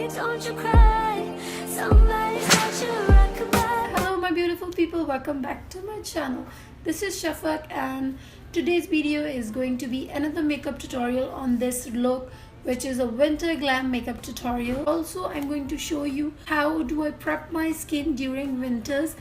don't you cry. Somebody got you rockabye. Hello my beautiful people, welcome back to my channel. This is Shafak and today's video is going to be another makeup tutorial on this look, which is a winter glam makeup tutorial. Also, I'm going to show you how do I prep my skin during winters.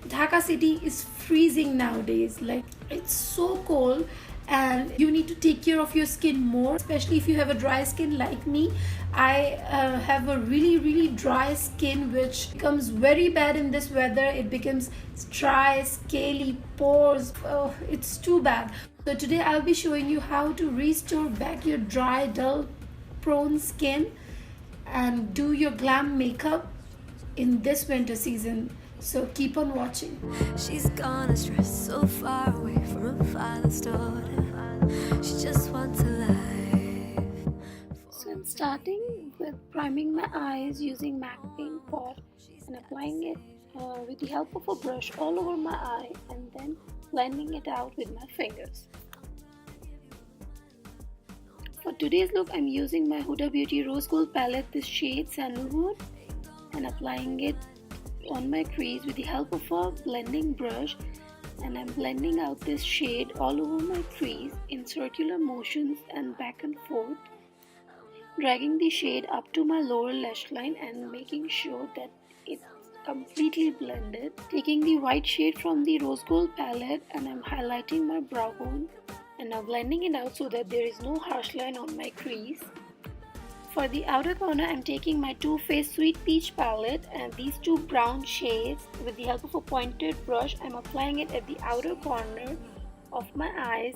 Dhaka city is freezing nowadays, like it's so cold and you need to take care of your skin more, especially if you have a dry skin like me. I have a really dry skin which becomes very bad in this weather. It becomes dry, scaly, pores. Oh, it's too bad. So today I'll be showing you how to restore back your dry, dull, prone skin and do your glam makeup in this winter season. So keep on watching. She's gone astray, so far away from her father's daughter. She just wants a life. So I'm starting with priming my eyes using MAC paint pot and applying it with the help of a brush all over my eye and then blending it out with my fingers. For today's look, I'm using my Huda Beauty Rose Gold palette, this shade Sandalwood, and applying it on my crease with the help of a blending brush, and I'm blending out this shade all over my crease in circular motions and back and forth, dragging the shade up to my lower lash line and making sure that it's completely blended. Taking the white shade from the Rose Gold palette and I'm highlighting my brow bone and now blending it out so that there is no harsh line on my crease. For the outer corner, I'm taking my Too Faced Sweet Peach palette and these two brown shades. With the help of a pointed brush, I'm applying it at the outer corner of my eyes,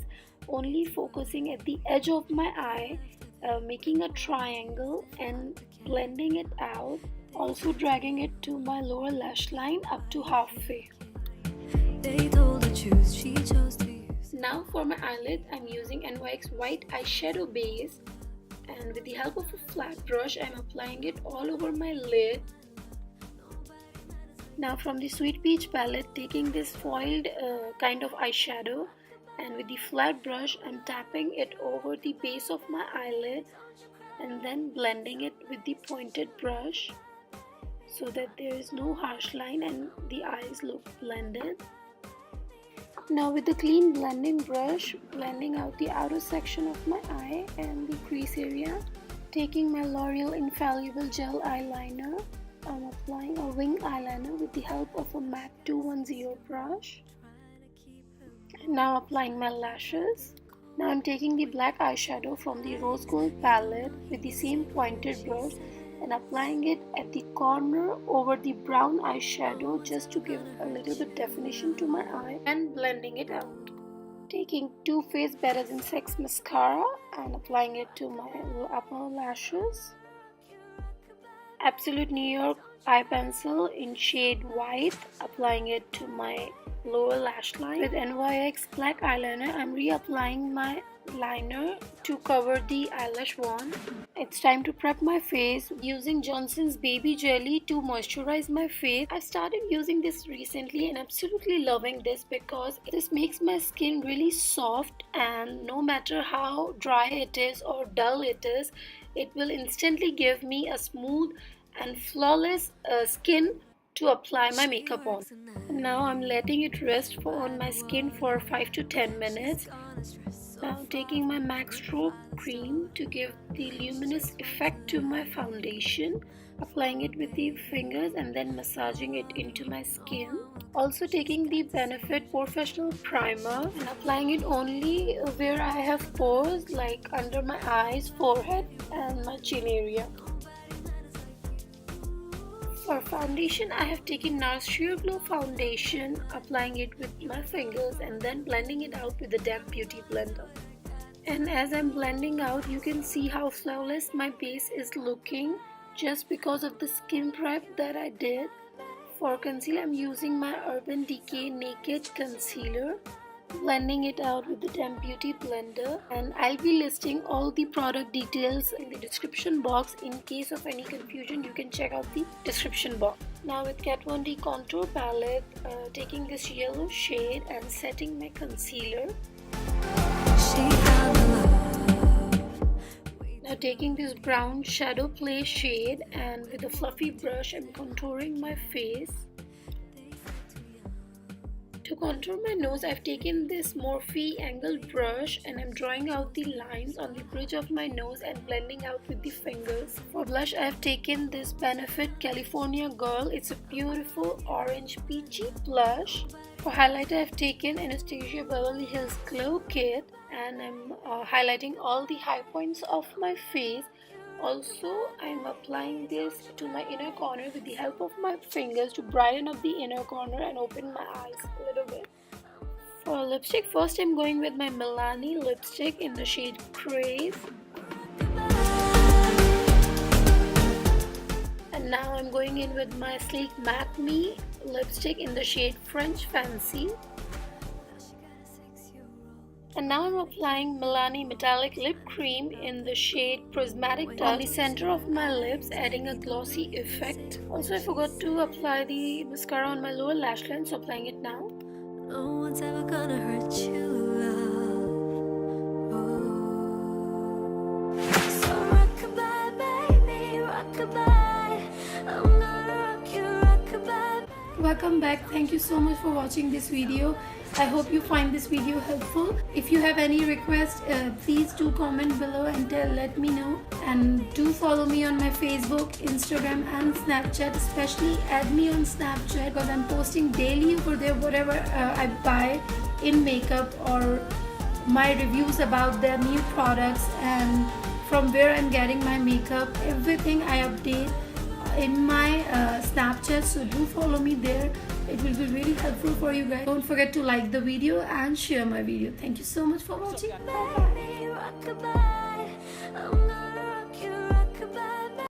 only focusing at the edge of my eye, making a triangle and blending it out, also dragging it to my lower lash line up to halfway. They told her choose, she chose to use. Now for my eyelid, I'm using NYX white eyeshadow base. And with the help of a flat brush, I'm applying it all over my lid. Now from the Sweet Peach palette, taking this foiled kind of eyeshadow, and with the flat brush, I'm tapping it over the base of my eyelid and then blending it with the pointed brush so that there is no harsh line and the eyes look blended. Now with the clean blending brush, blending out the outer section of my eye and the crease area. Taking my L'Oreal Infallible Gel Eyeliner, I'm applying a wing eyeliner with the help of a MAC 210 brush. And now applying my lashes. Now I'm taking the black eyeshadow from the Rose Gold palette with the same pointed brush and applying it at the corner over the brown eyeshadow just to give a little bit definition to my eye and blending it out. Taking Too Faced Better Than Sex mascara and applying it to my upper lashes. Absolute New York eye pencil in shade white, applying it to my lower lash line. With NYX black eyeliner, I'm reapplying my liner to cover the eyelash wand. It's time to prep my face using Johnson's Baby Jelly to moisturize my face. I started using this recently and absolutely loving this because this makes my skin really soft, and no matter how dry it is or dull it is, it will instantly give me a smooth and flawless skin to apply my makeup on. Now I'm letting it rest on my skin for 5 to 10 minutes. Now taking my MAC Strobe cream to give the luminous effect to my foundation, applying it with the fingers and then massaging it into my skin. Also taking the Benefit Porefessional primer and applying it only where I have pores, like under my eyes, forehead and my chin area. For foundation, I have taken Nars Sheer Glow foundation, applying it with my fingers and then blending it out with the damp beauty blender. And as I'm blending out, you can see how flawless my base is looking just because of the skin prep that I did. For concealer, I'm using my Urban Decay Naked Concealer, blending it out with the damp beauty blender, and I'll be listing all the product details in the description box. In case of any confusion, you can check out the description box. Now with Kat Von D contour palette, taking this yellow shade and setting my concealer. Now taking this brown shadow play shade and with a fluffy brush I'm contouring my face. To contour my nose, I've taken this Morphe angled brush and I'm drawing out the lines on the bridge of my nose and blending out with the fingers. For blush, I've taken this Benefit California Girl. It's a beautiful orange peachy blush. For highlighter, I've taken Anastasia Beverly Hills Glow Kit and I'm highlighting all the high points of my face. Also, I'm applying this to my inner corner with the help of my fingers to brighten up the inner corner and open my eyes a little bit. For lipstick, first I'm going with my Milani lipstick in the shade Crave. And now I'm going in with my Sleek Matte Me lipstick in the shade French Fancy. And now I'm applying Milani Metallic Lip Cream in the shade Prismatic Dust on the center of my lips, adding a glossy effect. Also, I forgot to apply the mascara on my lower lash line, so applying it now. No one's ever gonna hurt you, love. Oh. So rockabye, baby, rockabye. I'm gonna rock you, rockabye. Welcome back. Thank you so much for watching this video. I hope you find this video helpful. If you have any requests, please do comment below and let me know. And do follow me on my Facebook, Instagram and Snapchat. Especially add me on Snapchat because I'm posting daily over there whatever I buy in makeup or my reviews about their new products and from where I'm getting my makeup. Everything I update in my Snapchat, so do follow me there. It will be really helpful for you guys. Don't forget to like the video and share my video. Thank you so much for watching. Bye.